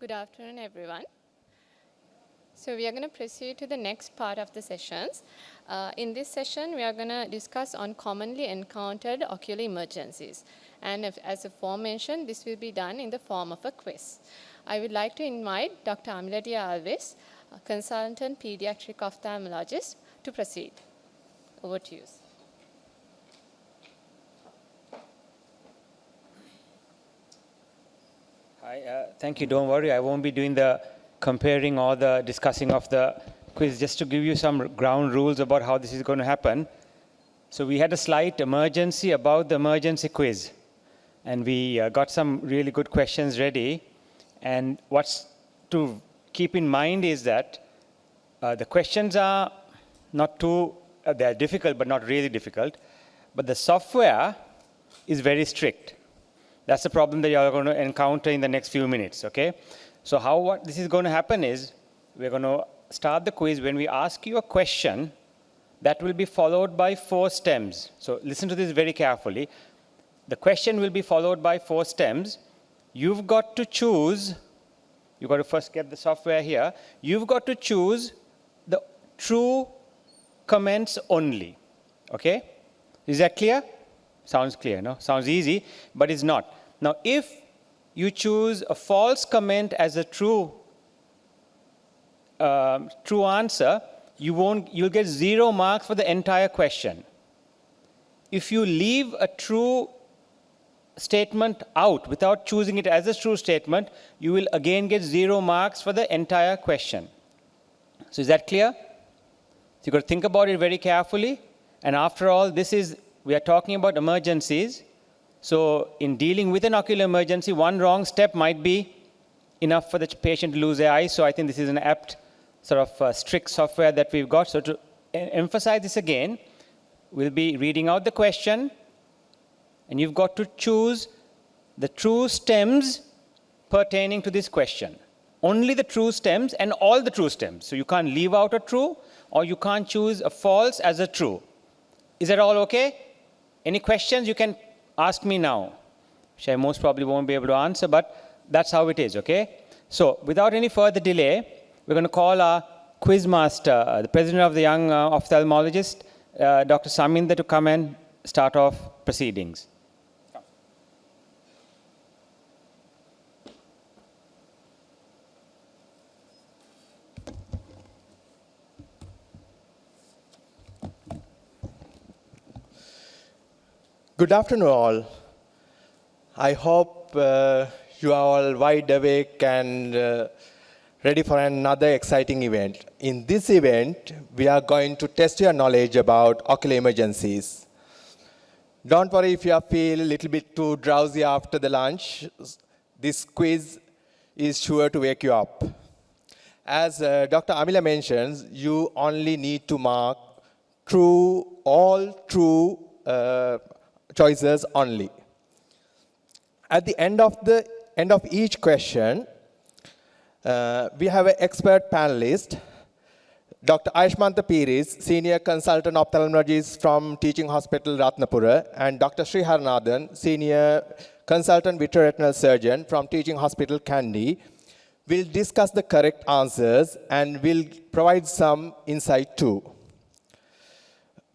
Good afternoon, everyone. So we are going to proceed to the next part of the sessions. In this session, we are going to discuss on commonly encountered ocular emergencies. And as aforementioned, this will be done in the form of a quiz. I would like to invite Dr. Amiladia Alves, a consultant pediatric ophthalmologist, to proceed. Over to you. Hi, thank you. Don't worry, I won't be doing the comparing or the discussing of the quiz, just to give you some ground rules about how this is going to happen. So we had a slight emergency about the emergency quiz, and we got some really good questions ready. And what's to keep in mind is that the questions are not too, they're difficult, but not really difficult. But the software is very strict. That's the problem that you're going to encounter in the next few minutes, okay? So what this is going to happen is, we're going to start the quiz when we ask you a question that will be followed by 4 stems. So listen to this very carefully. The question will be followed by 4 stems. You've got to choose, you've got to first get the software here. You've got to choose the true comments only, okay? Is that clear? Sounds clear, no? Sounds easy, but it's not. Now, if you choose a false comment as a true answer, you'll get 0 marks for the entire question. If you leave a true statement out without choosing it as a true statement, you will again get 0 marks for the entire question. So is that clear? So you've got to think about it very carefully. And after all, we are talking about emergencies. So in dealing with an ocular emergency, one wrong step might be enough for the patient to lose their eyes. So I think this is an apt sort of strict software that we've got. So to emphasize this again, we'll be reading out the question, and you've got to choose the true stems pertaining to this question. Only the true stems and all the true stems. So you can't leave out a true, or you can't choose a false as a true. Is that all okay? Any questions? You can ask me now, which I most probably won't be able to answer, but that's how it is, okay? So without any further delay, we're going to call our quiz master, the president of the Young Ophthalmologist, Dr. Saminda, to come and start off proceedings. Good afternoon, all. I hope you are all wide awake and ready for another exciting event. In this event, we are going to test your knowledge about ocular emergencies. Don't worry if you feel a little bit too drowsy after the lunch. This quiz is sure to wake you up. As Dr. Amila mentions, you only need to mark all true choices only. At the end of each question, we have an expert panelist, Dr. Aishmanta Piris, Senior Consultant Ophthalmologist from Teaching Hospital Ratnapura, and Dr. Sri Haranathan, Senior Consultant Vitreoretinal Surgeon from Teaching Hospital Kandy, will discuss the correct answers and will provide some insight too.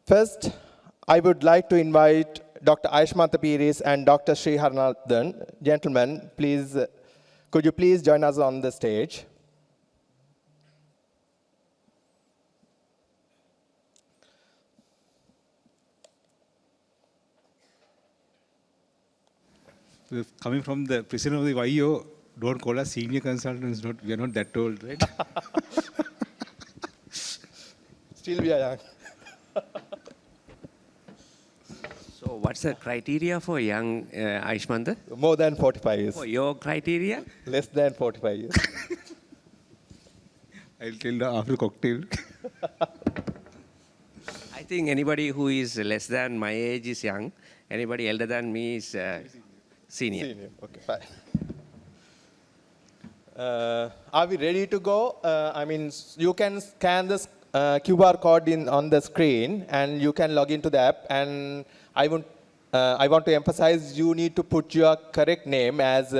First, I would like to invite Dr. Aishmanta Piris and Dr. Sri Haranathan. Gentlemen, please, could you please join us on the stage? Coming from the president of the YO, don't call us senior consultants. We are not that old, right? Still we are young. So what's the criteria for young Aishmanta? More than 45 years. For your criteria? Less than 45 years. I'll tell you after cocktail. I think anybody who is less than my age is young. Anybody elder than me is senior. Okay, fine. Are we ready to go? I mean, you can scan this QR code on the screen, and you can log into the app. And I want to emphasize, you need to put your correct name, as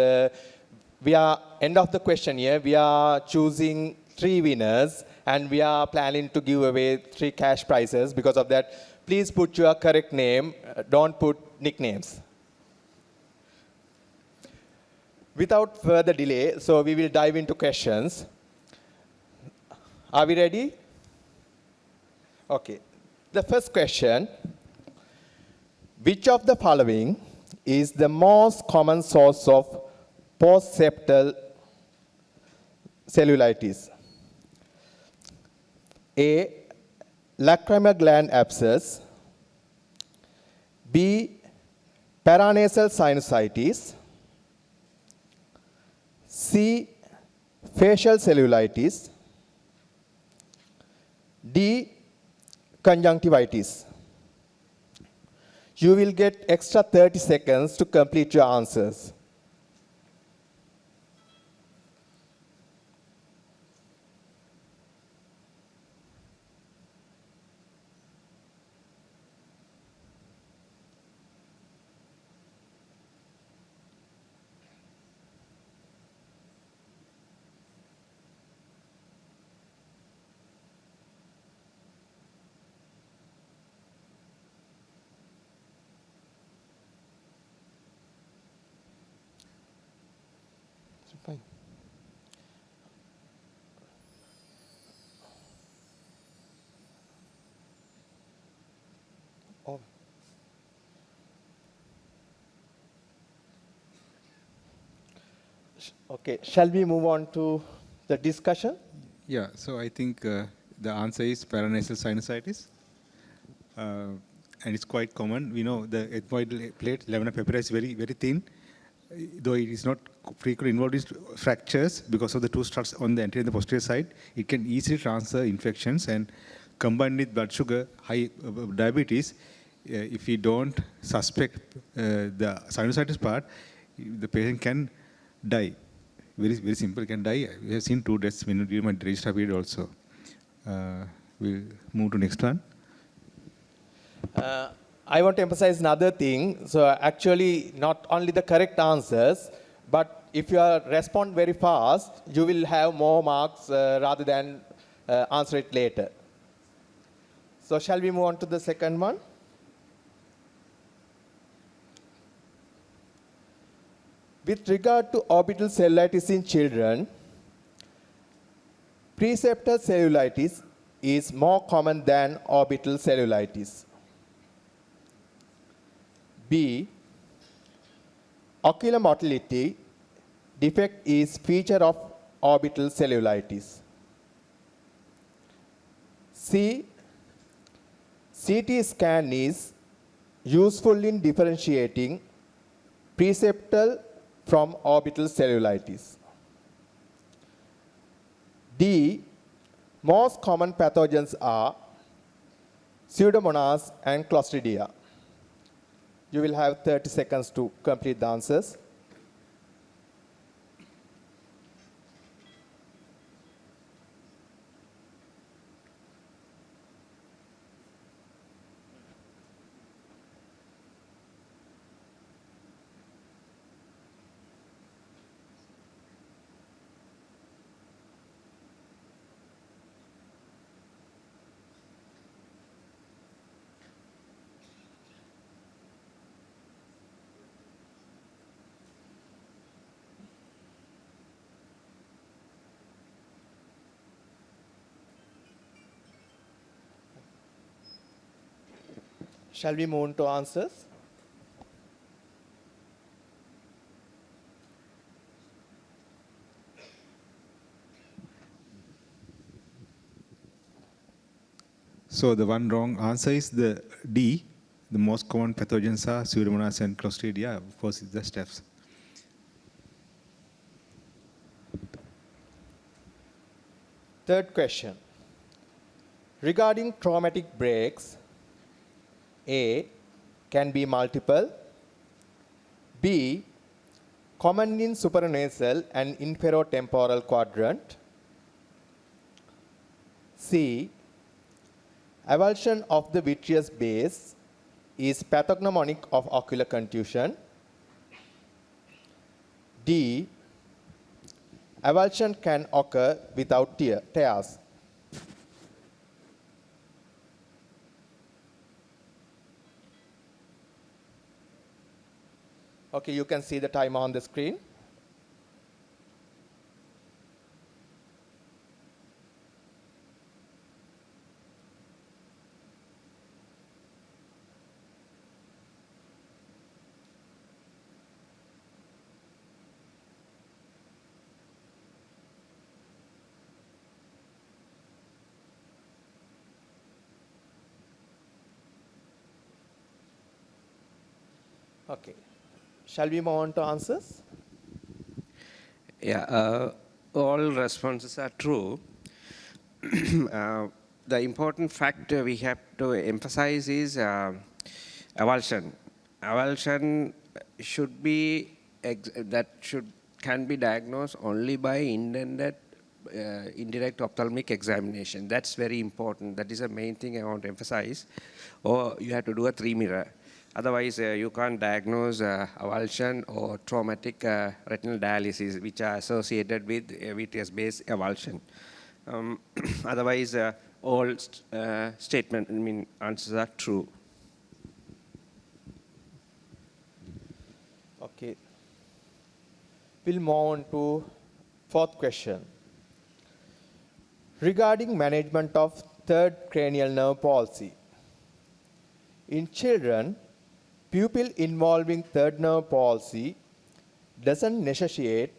we are end of the question here. We are choosing 3 winners, and we are planning to give away 3 cash prizes. Because of that, please put your correct name. Don't put nicknames. Without further delay, so we will dive into questions. Are we ready? Okay. The first question: which of the following is the most common source of post-septal cellulitis? A. Lacrimal gland abscess. B. Paranasal sinusitis. C. Facial cellulitis. D. Conjunctivitis. You will get extra 30 seconds to complete your answers. Fine. Oh. Okay, shall we move on to the discussion? Yeah, so I think the answer is paranasal sinusitis. And it's quite common. We know the ethmoid plate, lamina papilla, is very, very thin. Though it is not frequently involved in fractures because of the 2 struts on the anterior and the posterior side, it can easily transfer infections, and combined with blood sugar, high diabetes, if we don't suspect the sinusitis part, the patient can die. Very, very simple, can die. We have seen 2 deaths during my registrar period also. We'll move to next one. I want to emphasize another thing. So actually, not only the correct answers, but if you respond very fast, you will have more marks rather than answer it later. So shall we move on to the second one? With regard to orbital cellulitis in children, preseptal cellulitis is more common than orbital cellulitis. B. Ocular motility defect is feature of orbital cellulitis. C. CT scan is useful in differentiating preseptal from orbital cellulitis. D. Most common pathogens are Pseudomonas and Clostridia. You will have 30 seconds to complete the answers. Shall we move on to answers? So the one wrong answer is the D. The most common pathogens are Pseudomonas and Clostridia. Of course, it's the Staph. Third question. Regarding traumatic breaks, A. Can be multiple. B. Common in supranasal and inferotemporal quadrant. C. Avulsion of the vitreous base is pathognomonic of ocular contusion. D. Avulsion can occur without tears. Okay, you can see the timer on the screen. Okay. Shall we move on to answers? Yeah, all responses are true. The important factor we have to emphasize is avulsion. Avulsion should be can be diagnosed only by indirect ophthalmic examination. That's very important. That is the main thing I want to emphasize. Or you have to do a 3-mirror. Otherwise, you can't diagnose avulsion or traumatic retinal dialysis, which are associated with VTS-based avulsion. Otherwise, all answers are true. Okay. We'll move on to fourth question. Regarding management of third cranial nerve palsy. In children, pupil involving third nerve palsy doesn't necessitate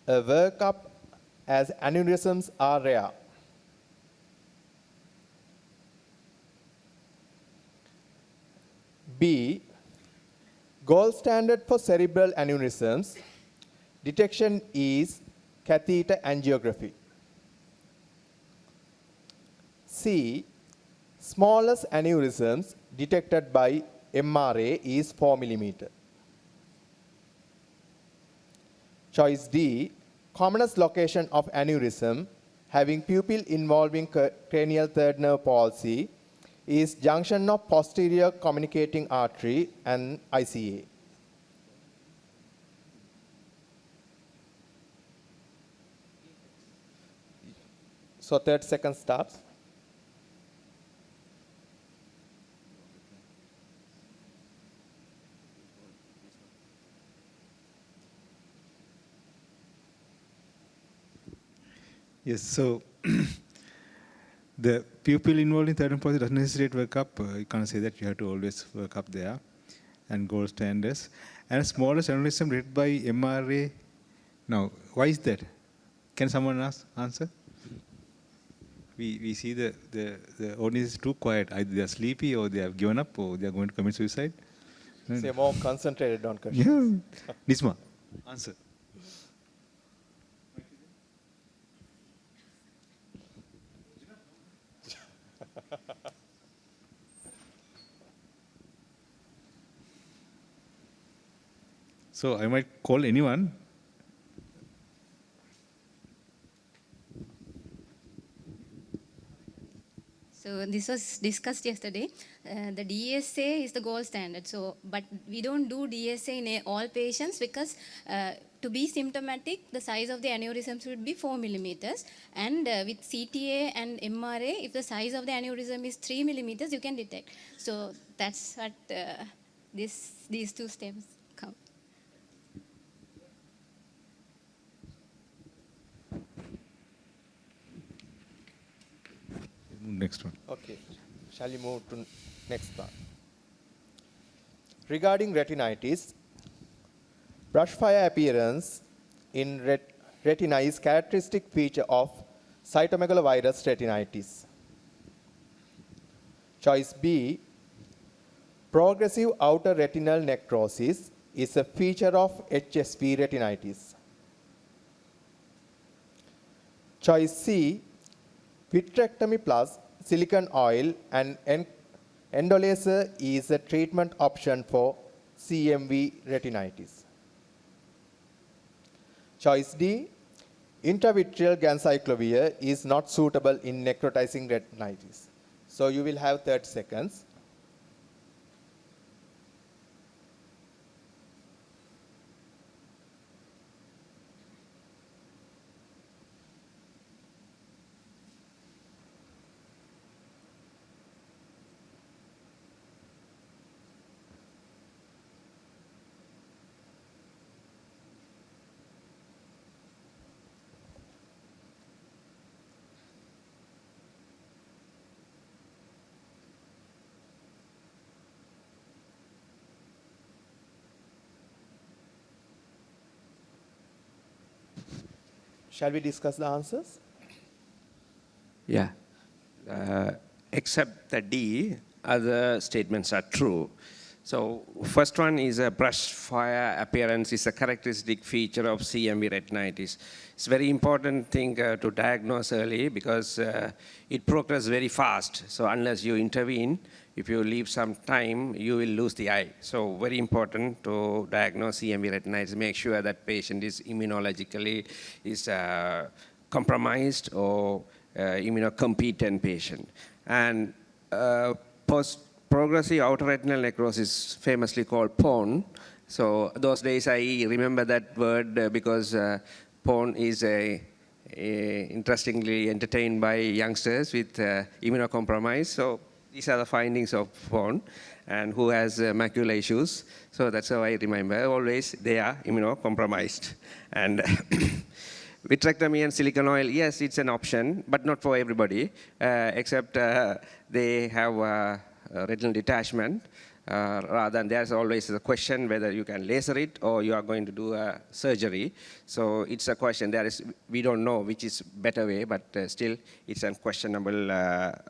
a workup as aneurysms are rare. B. Gold standard for cerebral aneurysms detection is catheter angiography. C. Smallest aneurysms detected by MRA is 4 mm. Choice D. Commonest location of aneurysm having pupil involving cranial third nerve palsy is junction of posterior communicating artery and ICA. So 30 seconds starts. Yes, so the pupil involved in third and fourth doesn't necessitate workup. You can't say that you have to always work up there and gold standards. And smallest aneurysm read by MRA. Now, why is that? Can someone answer? We see the audience is too quiet. Either they are sleepy or they have given up or they are going to commit suicide. Say more concentrated on questions. Yeah. Nisma, answer. So I might call anyone. So this was discussed yesterday. The DSA is the gold standard. So, but we don't do DSA in all patients because to be symptomatic, the size of the aneurysm should be 4 millimeters. And with CTA and MRA, if the size of the aneurysm is 3 millimeters, you can detect. So that's what these two steps come. Next one. Okay, shall we move to next one? Regarding retinitis, brush fire appearance in retina is characteristic feature of cytomegalovirus retinitis. Choice B, progressive outer retinal necrosis is a feature of HSV retinitis. Choice C, vitrectomy plus silicone oil and endolaser is a treatment option for CMV retinitis. Choice D, intravitreal ganciclovir is not suitable in necrotizing retinitis. So you will have 30 seconds. Shall we discuss the answers? Yeah. Except the D, other statements are true. So first one is a brush fire appearance is a characteristic feature of CMV retinitis. It's very important thing to diagnose early because it progresses very fast. So unless you intervene, if you leave some time, you will lose the eye. So very important to diagnose CMV retinitis. Make sure that patient is immunologically compromised or immunocompetent patient. And post-progressive outer retinal necrosis, famously called PON. So those days I remember that word because PON is interestingly entertained by youngsters with immunocompromise. So these are the findings of PON and who has macular issues. So that's how I remember. Always they are immunocompromised. And vitrectomy and silicone oil, yes, it's an option, but not for everybody, except they have retinal detachment. Rather than there's always the question whether you can laser it or you are going to do a surgery. So it's a question. We don't know which is better way, but still it's a questionable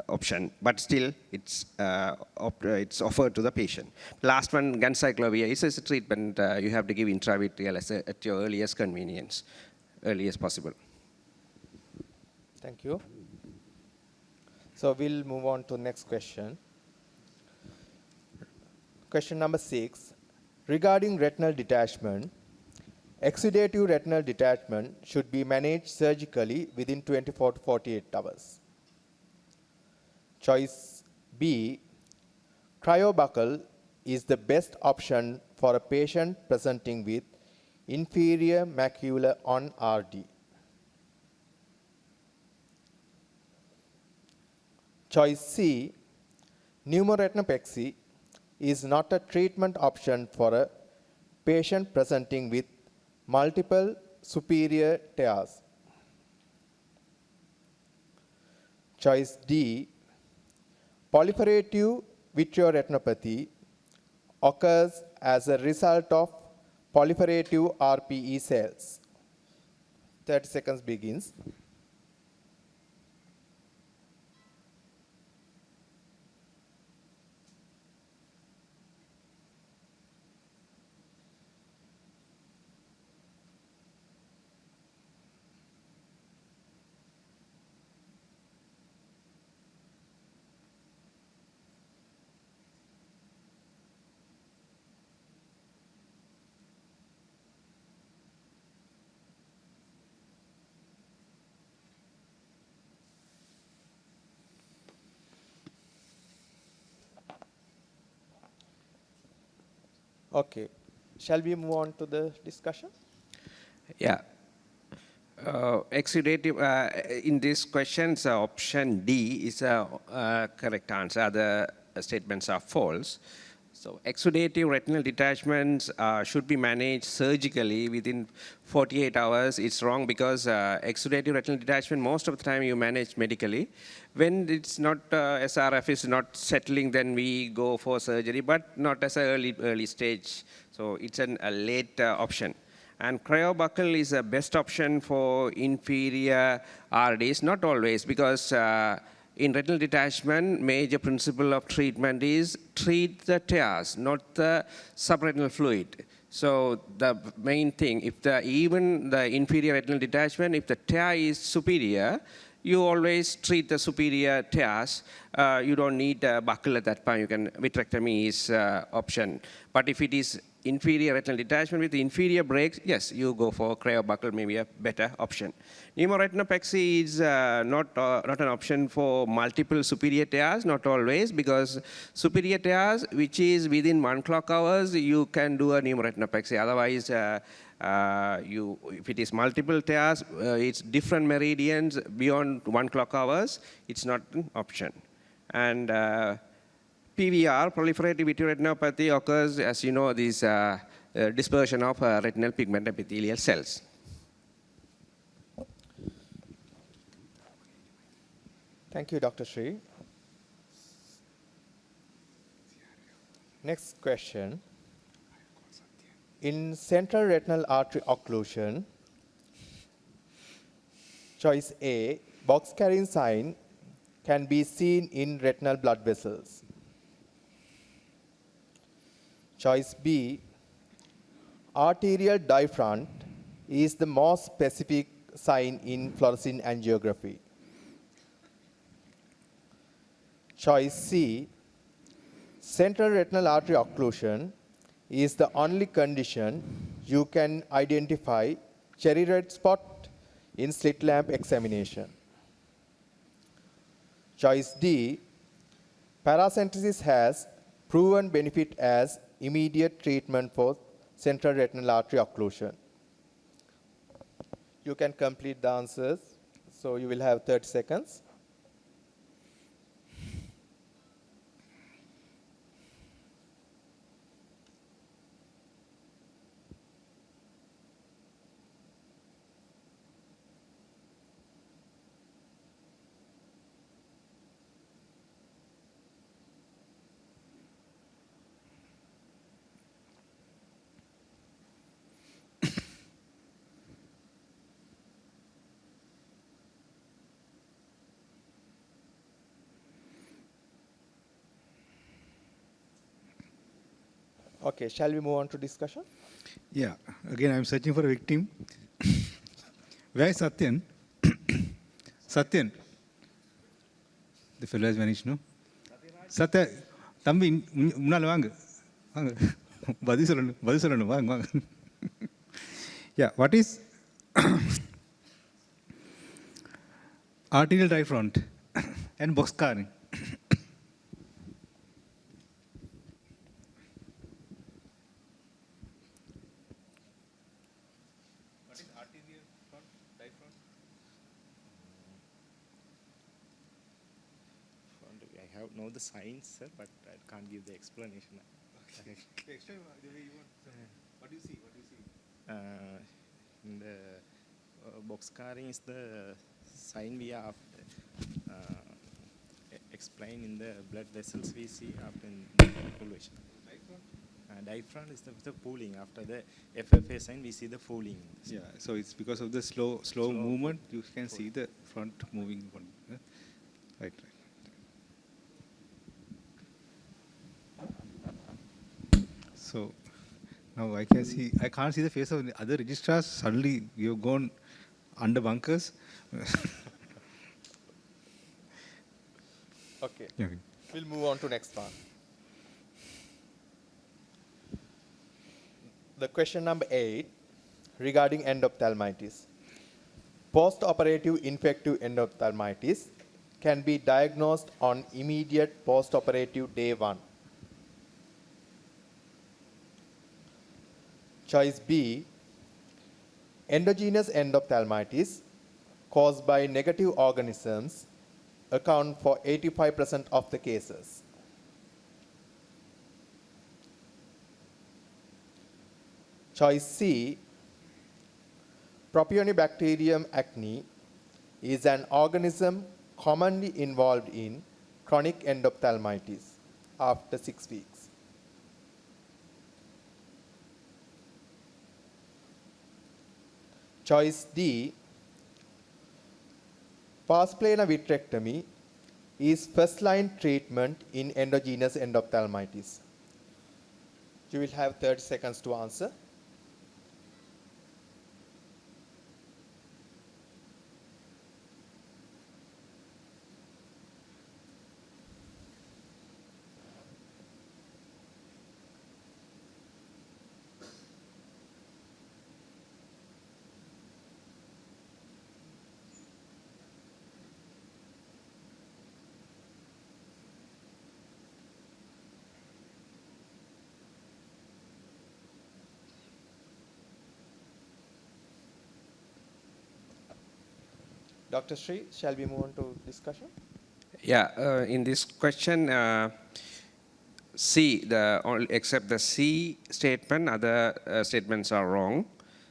option. But still it's offered to the patient. Last one, gancyclovir, is a treatment you have to give intravitreal at your earliest convenience, earliest possible. Thank you. So we'll move on to the next question. Question number 6. Regarding retinal detachment, exudative retinal detachment should be managed surgically within 24 to 48 hours. Choice B. Cryobuckle is the best option for a patient presenting with inferior macula on RD. Choice C. Pneumoretinopexy is not a treatment option for a patient presenting with multiple superior tears. Choice D. Proliferative vitreoretinopathy occurs as a result of proliferative RPE cells. 30 seconds begins. Okay. Shall we move on to the discussion? Yeah. Exudative, in this question, option D is a correct answer. Other statements are false. So exudative retinal detachments should be managed surgically within 48 hours. It's wrong because exudative retinal detachment, most of the time you manage medically. When it's not, SRF is not settling, then we go for surgery, but not as an early stage. So it's a late option. And cryobuckle is the best option for inferior RDs, not always, because in retinal detachment, major principle of treatment is treat the tears, not the subretinal fluid. So the main thing, if even the inferior retinal detachment, if the tear is superior, you always treat the superior tears. You don't need a buckle at that point. Vitrectomy is option. But if it is inferior retinal detachment with the inferior breaks, yes, you go for cryobuckle, maybe a better option. Pneumoretinopexy is not an option for multiple superior tears, not always, because superior tears, which is within 1 clock hours, you can do a pneumoretinopexy. Otherwise, if it is multiple tears, it's different meridians beyond 1 clock hours, it's not an option. And PVR, proliferative vitreoretinopathy, occurs, as you know, this dispersion of retinal pigment epithelial cells. Thank you, Dr. Sri. Next question. In central retinal artery occlusion, Choice A, box carrying sign can be seen in retinal blood vessels. Choice B, arterial diffront is the most specific sign in fluorescein angiography. Choice C, central retinal artery occlusion is the only condition you can identify cherry red spot in slit lamp examination. Choice D, paracentesis has proven benefit as immediate treatment for central retinal artery occlusion. You can complete the answers, so you will have 30 seconds. Okay, shall we move on to discussion? Yeah, again, I'm searching for a victim. Where is Satyan? Satyan. The fellow has vanished, no? Satya, தம்பி முன்னால வாங்க வாங்க பதில் சொல்லணும் வாங்க வாங்க. Yeah, what is arterial diffront and box carrying? I have know the science, sir, but I can't give the explanation. Okay. Explain the way you want. What do you see? What do you see? In the box carrying is the sign we have explained in the blood vessels we see after pooling. Diffront is the pooling. After the FFA sign, we see the pooling. Yeah, so it's because of the slow movement, you can see the front moving one. Right. So now I can't see the face of the other registrars. Suddenly you've gone under bunkers. Okay. Yeah. We'll move on to next one. The question number 8 regarding endophthalmitis. Post-operative infective endophthalmitis can be diagnosed on immediate post-operative day 1. Choice B, endogenous endophthalmitis caused by negative organisms account for 85% of the cases. Choice C, Propionibacterium acne is an organism commonly involved in chronic endophthalmitis after 6 weeks. Choice D, pars plana vitrectomy is first-line treatment in endogenous endophthalmitis. You will have 30 seconds to answer. Dr. Sri, shall we move on to discussion? Yeah, in this question, C, except the C statement, other statements are wrong.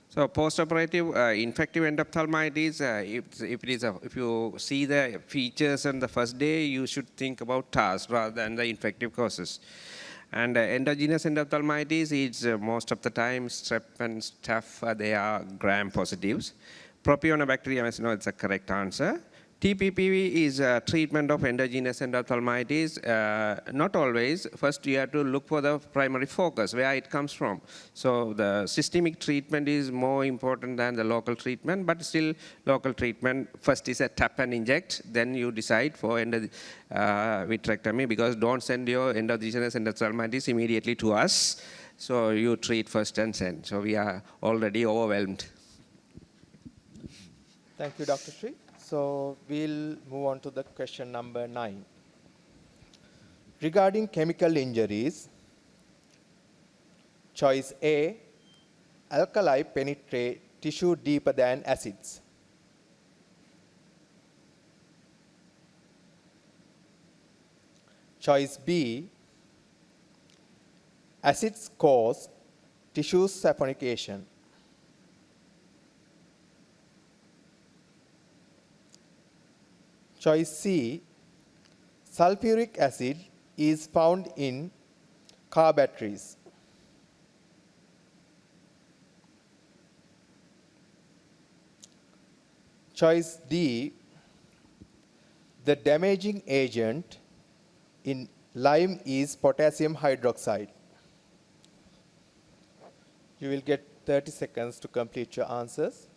So post-operative infective endophthalmitis, if you see the features on the first day, you should think about TARS rather than the infective causes. And endogenous endophthalmitis is most of the time strep and staph, they are gram positives. Propionibacterium, no, it's a correct answer. TPPV is a treatment of endogenous endophthalmitis. Not always. First, you have to look for the primary focus, where it comes from. So the systemic treatment is more important than the local treatment, but still local treatment, first is a tap and inject, then you decide for vitrectomy, because don't send your endogenous endophthalmitis immediately to us. So you treat first and send. So we are already overwhelmed. Thank you, Dr. Sri. So we'll move on to the question number 9. Regarding chemical injuries, choice A, alkali penetrate tissue deeper than acids. Choice B, acids cause tissue saponification. Choice C, sulfuric acid is found in car batteries. Choice D, the damaging agent in lime is potassium hydroxide. You will get 30 seconds to complete your answers.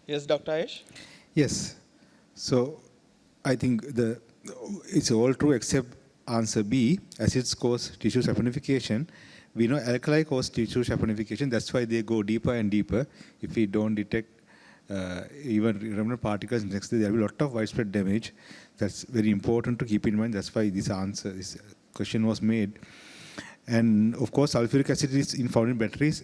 Yes, Dr. Ayesh? Yes. So I think it's all true except answer B, acids cause tissue saponification. We know alkali cause tissue saponification. That's why they go deeper and deeper. If we don't detect even remnant particles next, there will be a lot of widespread damage. That's very important to keep in mind. That's why this question was made. And of course, sulfuric acid is found in batteries.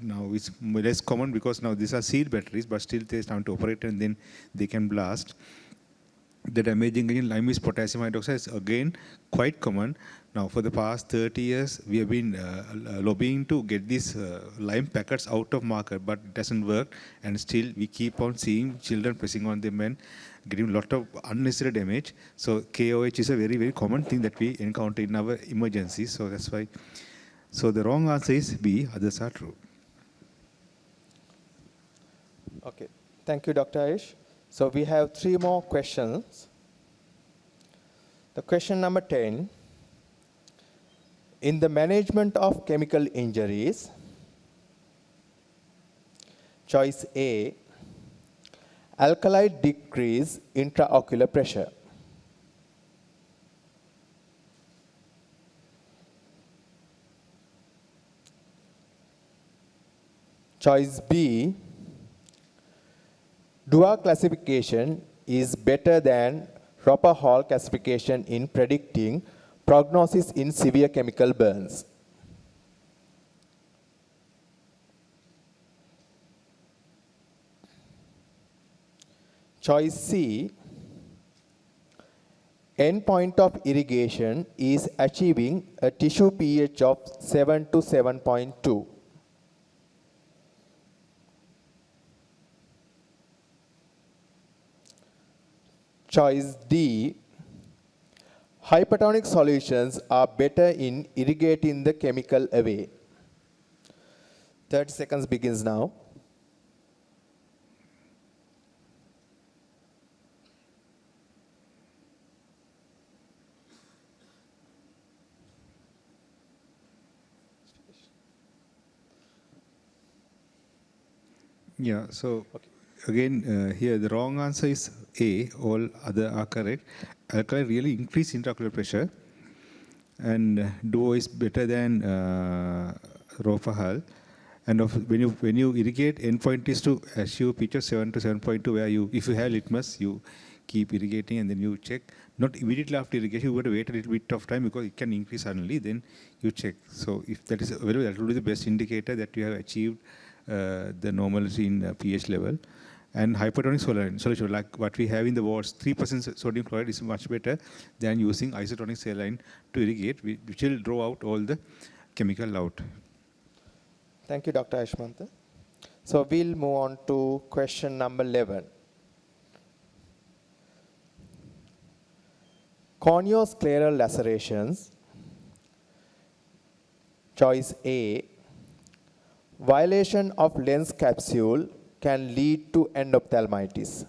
Now it's less common because now these are sealed batteries, but still they start to operate and then they can blast. The damaging agent lime is potassium hydroxide is again quite common. Now for the past 30 years, we have been lobbying to get these lime packets out of market, but it doesn't work. And still we keep on seeing children pressing on them and getting a lot of unnecessary damage. So KOH is a very, very common thing that we encounter in our emergencies. So that's why. So the wrong answer is B, others are true. Okay. Thank you, Dr. Ayesh. So we have 3 more questions. The question number 10. In the management of chemical injuries, choice A, alkali decrease intraocular pressure. Choice B, Dua classification is better than Roper Hall classification in predicting prognosis in severe chemical burns. Choice C, endpoint of irrigation is achieving a tissue pH of 7 to 7.2. Choice D, hypertonic solutions are better in irrigating the chemical away. 30 seconds begins now. Yeah, so again, here the wrong answer is A, all other are correct. Alkali really increase intraocular pressure, and Duo is better than Rofahal. And when you irrigate, endpoint is to achieve pH of 7 to 7.2, where if you have litmus, you keep irrigating and then you check. Not immediately after irrigation, you got to wait a little bit of time because it can increase suddenly, then you check. So if that is available, that will be the best indicator that you have achieved the normalcy in pH level. And hypertonic solution, like what we have in the waters, 3% sodium chloride is much better than using isotonic saline to irrigate, which will draw out all the chemical out. Thank you, Dr. Ashmanta. So we'll move on to question number 11. Corneoscleral lacerations. Choice A. Violation of lens capsule can lead to endophthalmitis.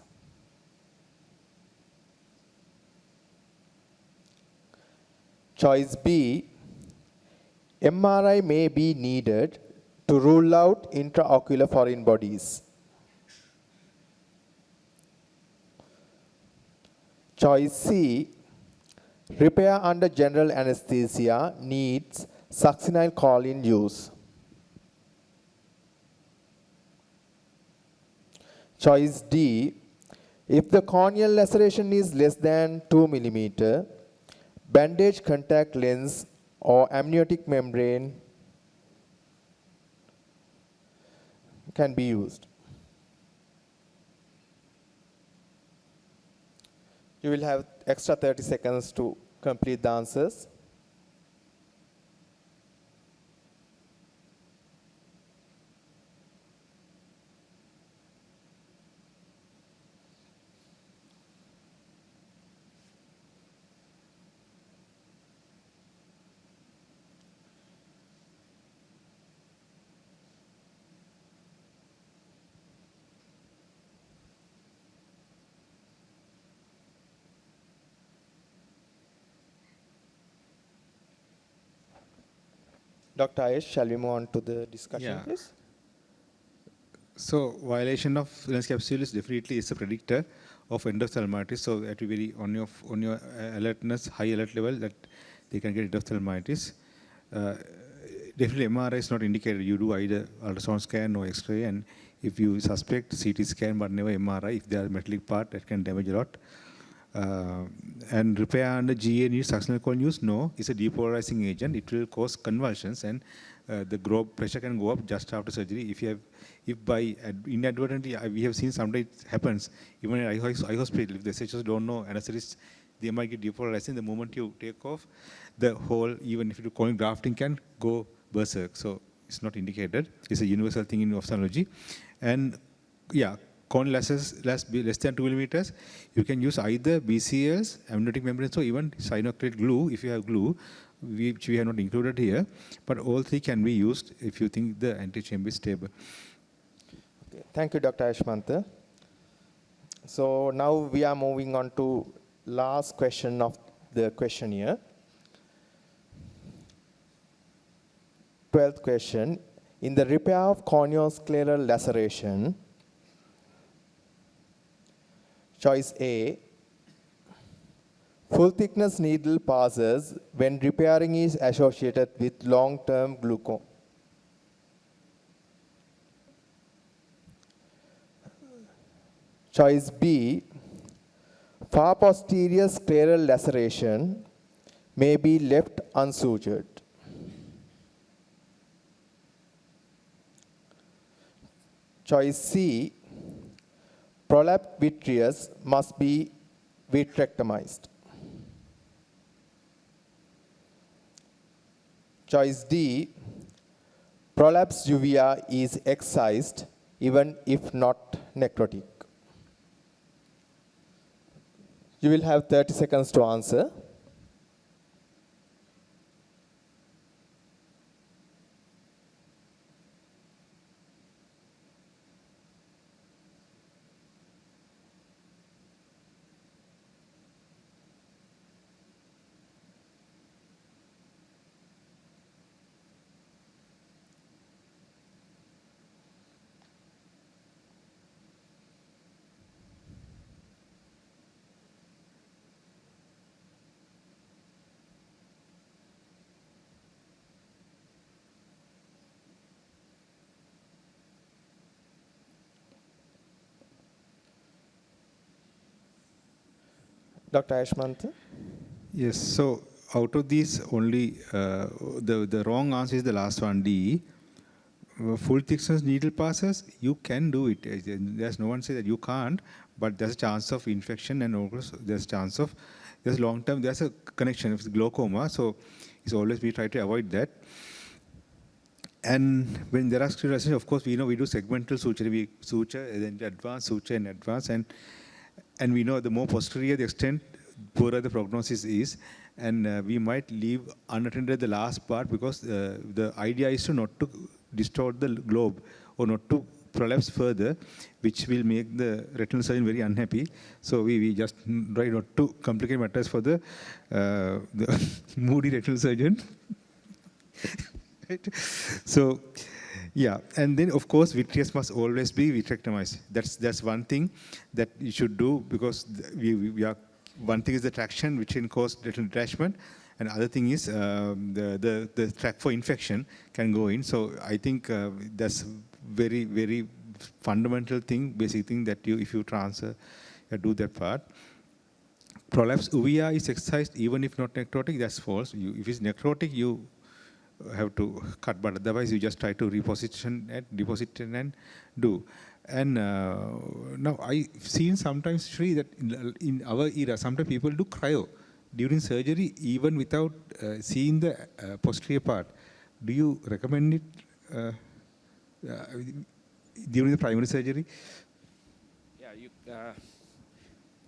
Choice B. MRI may be needed to rule out intraocular foreign bodies. Choice C. Repair under general anesthesia needs succinylcholine use. Choice D. If the corneal laceration is less than 2 millimeter, bandage contact lens or amniotic membrane can be used. You will have extra 30 seconds to complete the answers. Dr. Ayush, shall we move on to the discussion, Yeah. please? So violation of lens capsule is definitely is a predictor of endophthalmitis. So that will be on your alertness, high alert level, that they can get endophthalmitis. Definitely MRI is not indicated. You do either ultrasound scan or X-ray, and if you suspect CT scan but never MRI, if there are metallic part, that can damage a lot. And repair under GA needs succinylcholine use? No, it's a depolarizing agent. It will cause convulsions, and the pressure can go up just after surgery. If by inadvertently, we have seen sometimes it happens, even in eye hospital, if the SHOs don't know anesthetists, they might get depolarizing. The moment you take off, the whole, even if you do colon grafting, can go berserk. So it's not indicated. It's a universal thing in ophthalmology. And yeah, corneal lasers less than 2 millimeters, you can use either BCLs, amniotic membranes, or even cyanoacrylate glue if you have glue, which we have not included here. But all three can be used if you think the antechamber is stable. Okay. Thank you, Dr. Ashmanta. So now we are moving on to last question of the questionnaire. 12th question. In the repair of corneoscleral laceration, choice A, full thickness needle passes when repairing is associated with long-term glaucoma. Choice B, far posterior scleral laceration may be left unsutured. Choice C, prolapsed vitreous must be vitrectomized. Choice D, prolapsed uvea is excised even if not necrotic. You will have 30 seconds to answer. Dr. Ashmantha? Yes, so out of these, only the wrong answer is the last one, D. Full thickness needle passes, you can do it. There's no one say that you can't, but there's a chance of infection, and also there's chance of, there's long term, there's a connection. If it's glaucoma, so it's always we try to avoid that. And when there are sclerosis, of course, we know we do segmental suture. We suture, then advance, suture, and advance. And we know the more posterior the extent, poorer the prognosis is. And we might leave unattended the last part because the idea is to not to distort the globe or not to prolapse further, which will make the retinal surgeon very unhappy. So we just try not to complicate matters for the moody retinal surgeon. Right? So, yeah, and then of course vitreous must always be vitrectomized. That's one thing that you should do because we are. One thing is the traction, which can cause retinal detachment, and other thing is the track for infection can go in. So I think that's very fundamental thing, basic thing that if you transfer, do that part. Prolapse uvea is excised even if not necrotic. That's false. If it's necrotic, you have to cut, but otherwise you just try to deposit and do. And now I've seen sometimes, Sri, that in our era, sometimes people do cryo during surgery even without seeing the posterior part. Do you recommend it during the primary surgery? Yeah,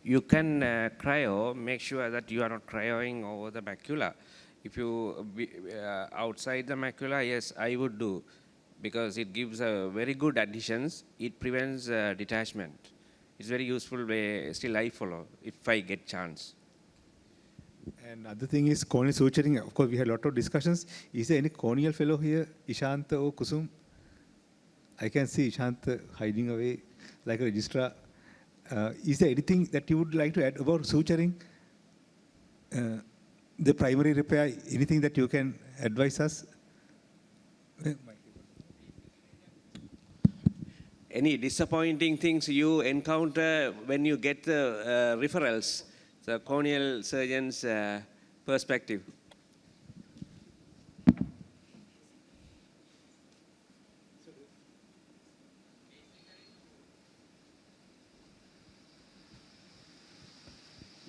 you can cryo, make sure that you are not cryoing over the macula. If you outside the macula, yes, I would do, because it gives a very good additions. It prevents detachment. It's very useful way. Still, I follow if I get chance. And other thing is corneal suturing. Of course, we had a lot of discussions. Is there any corneal fellow here, Ishanta or Kusum? I can see Ishanta hiding away like a registrar. Is there anything that you would like to add about suturing? The primary repair, anything that you can advise us? Any disappointing things you encounter when you get the referrals, the corneal surgeon's perspective?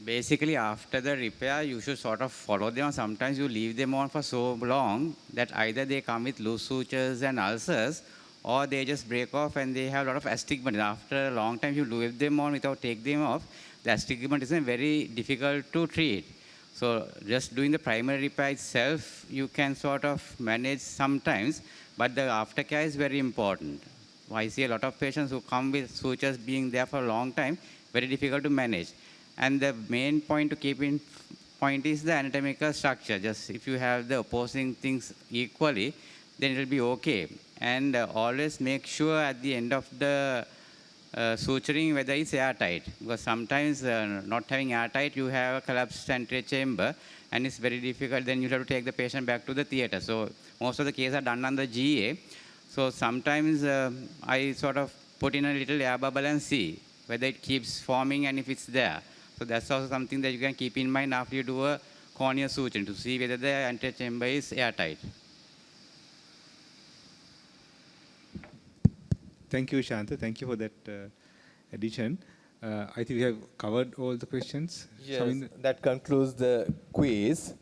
Basically, after the repair, you should sort of follow them. Sometimes you leave them on for so long that either they come with loose sutures and ulcers, or they just break off and they have a lot of astigmatism. After a long time, you leave them on without taking them off, the astigmatism is very difficult to treat. So just doing the primary repair itself, you can sort of manage sometimes, but the aftercare is very important. I see a lot of patients who come with sutures being there for a long time, very difficult to manage. And the main point to keep in point is the anatomical structure. Just if you have the opposing things equally, then it will be okay. And always make sure at the end of the suturing whether it's airtight. Because sometimes not having airtight, you have a collapsed anterior chamber, and it's very difficult. Then you have to take the patient back to the theater. So most of the cases are done under GA. So sometimes I sort of put in a little air bubble and see whether it keeps forming and if it's there. So that's also something that you can keep in mind after you do a corneal suturing to see whether the anterior chamber is airtight. Thank you, Shanta. Thank you for that addition. I think we have covered all the questions. Yes, that concludes the quiz.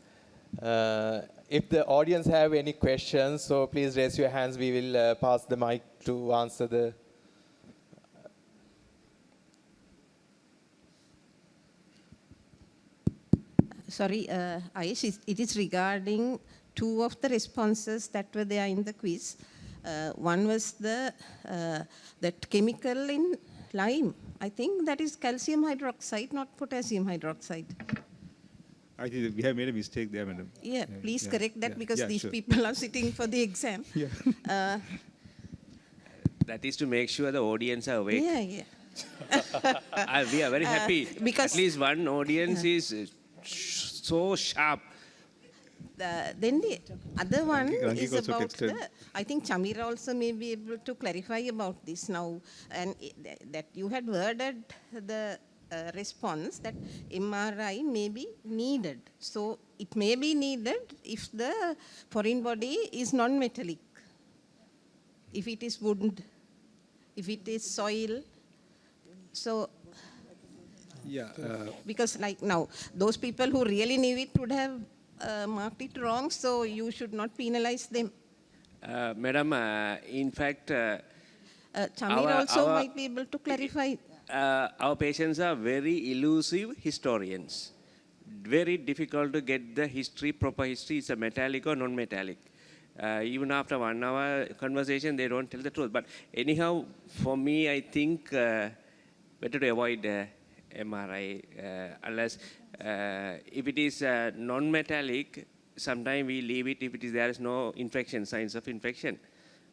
If the audience have any questions, so please raise your hands. We will pass the mic to answer the. Sorry, Ayush, it is regarding two of the responses that were there in the quiz. One was that chemical in lime. I think that is calcium hydroxide, not potassium hydroxide. I think we have made a mistake there, madam. Yeah, please correct that because these people are sitting for the exam. Yeah. That is to make sure the audience are awake. Yeah. We are very happy. Because at least one audience is so sharp. Then the other one Rangi is also about texted. I think Chamira also may be able to clarify about this now, and that you had worded the response that MRI may be needed. So it may be needed if the foreign body is non-metallic, if it is wood, if it is soil. So, Yeah. because like now, those people who really knew it would have marked it wrong, so you should not penalize them. Madam, in fact, Chamir also might be able to clarify. Our patients are very elusive historians. Very difficult to get the history, proper history, is a metallic or non-metallic. Even after 1 hour conversation, they don't tell the truth. But anyhow, for me, I think better to avoid MRI unless if it is non-metallic, sometimes we leave it if there is no infection, signs of infection.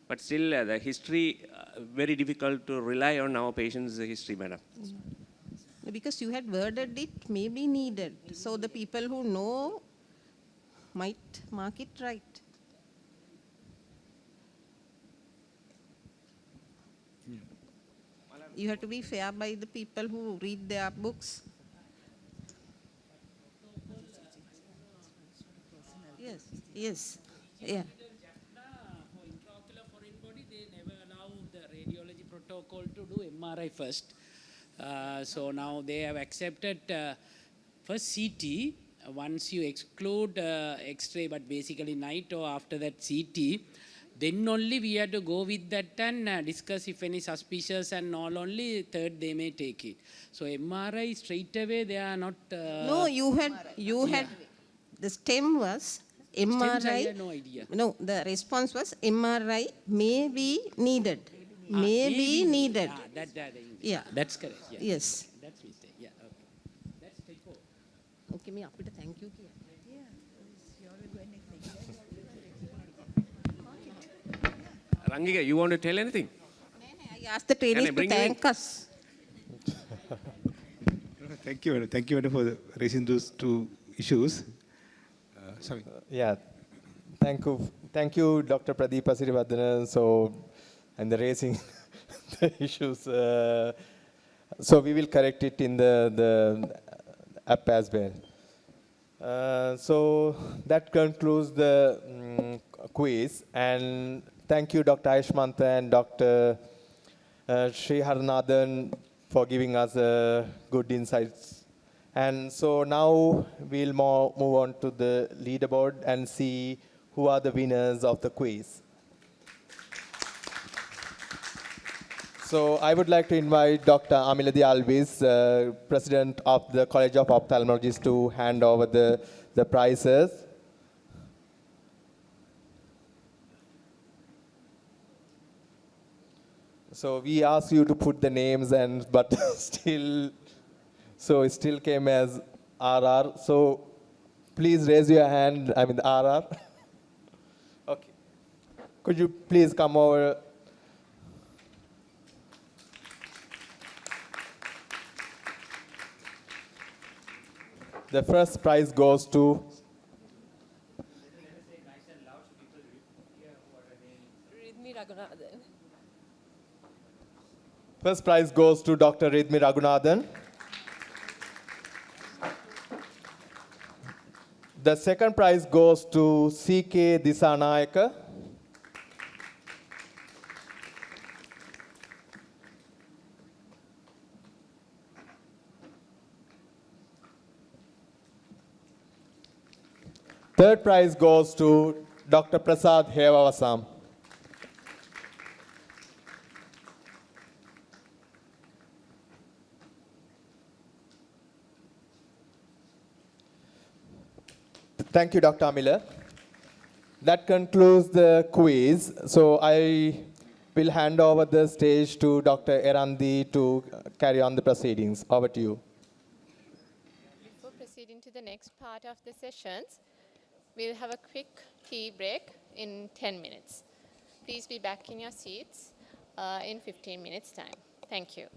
But still, the history, very difficult to rely on our patients' history, madam. Because you had worded it may be needed. So the people who know might mark it right. You have to be fair by the people who read their books. Yes, yes, yeah. For intraocular foreign body, they never allow the radiology protocol to do MRI first. So now they have accepted first CT. Once you exclude X-ray, but basically night or after that CT, then only we have to go with that and discuss if any suspicious and all only third they may take it. So MRI straight away they are not. No, you had, the stem was MRI. I had no idea. No, the response was MRI may be needed. May be needed. Yeah. That's correct. Yeah. Yes. That's mistake. Yeah. Okay. That's take over. Okay, me apita thank you. Rangika, you want to tell anything? I asked the trainers to thank us. Thank you, madam. Thank you, madam, for raising those two issues. Sorry. Yeah, thank you, Dr. Pradeepa Sirivardhanan. So, and the raising the issues. So we will correct it in the app as well. So that concludes the quiz. And thank you, Dr. Aishmantha and Dr. Sri Haranathan for giving us good insights. And so now we'll move on to the leaderboard and see who are the winners of the quiz. So I would like to invite Dr. Amiladi Alvis, President of the College of Ophthalmologists, to hand over the prizes. So we asked you to put the names, but still, so it still came as RR. So please raise your hand, I mean RR. Okay. Could you please come over? The first prize goes to First prize goes to Dr. Ridmi Raghunathan. The second prize goes to C.K. Disanayaka. Third prize goes to Dr. Prasad Hevavasam. Thank you, Dr. Miller. That concludes the quiz. So I will hand over the stage to Dr. Erandi to carry on the proceedings. Over to you. Before proceeding to the next part of the sessions, we'll have a quick tea break in 10 minutes. Please be back in your seats in 15 minutes' time. Thank you.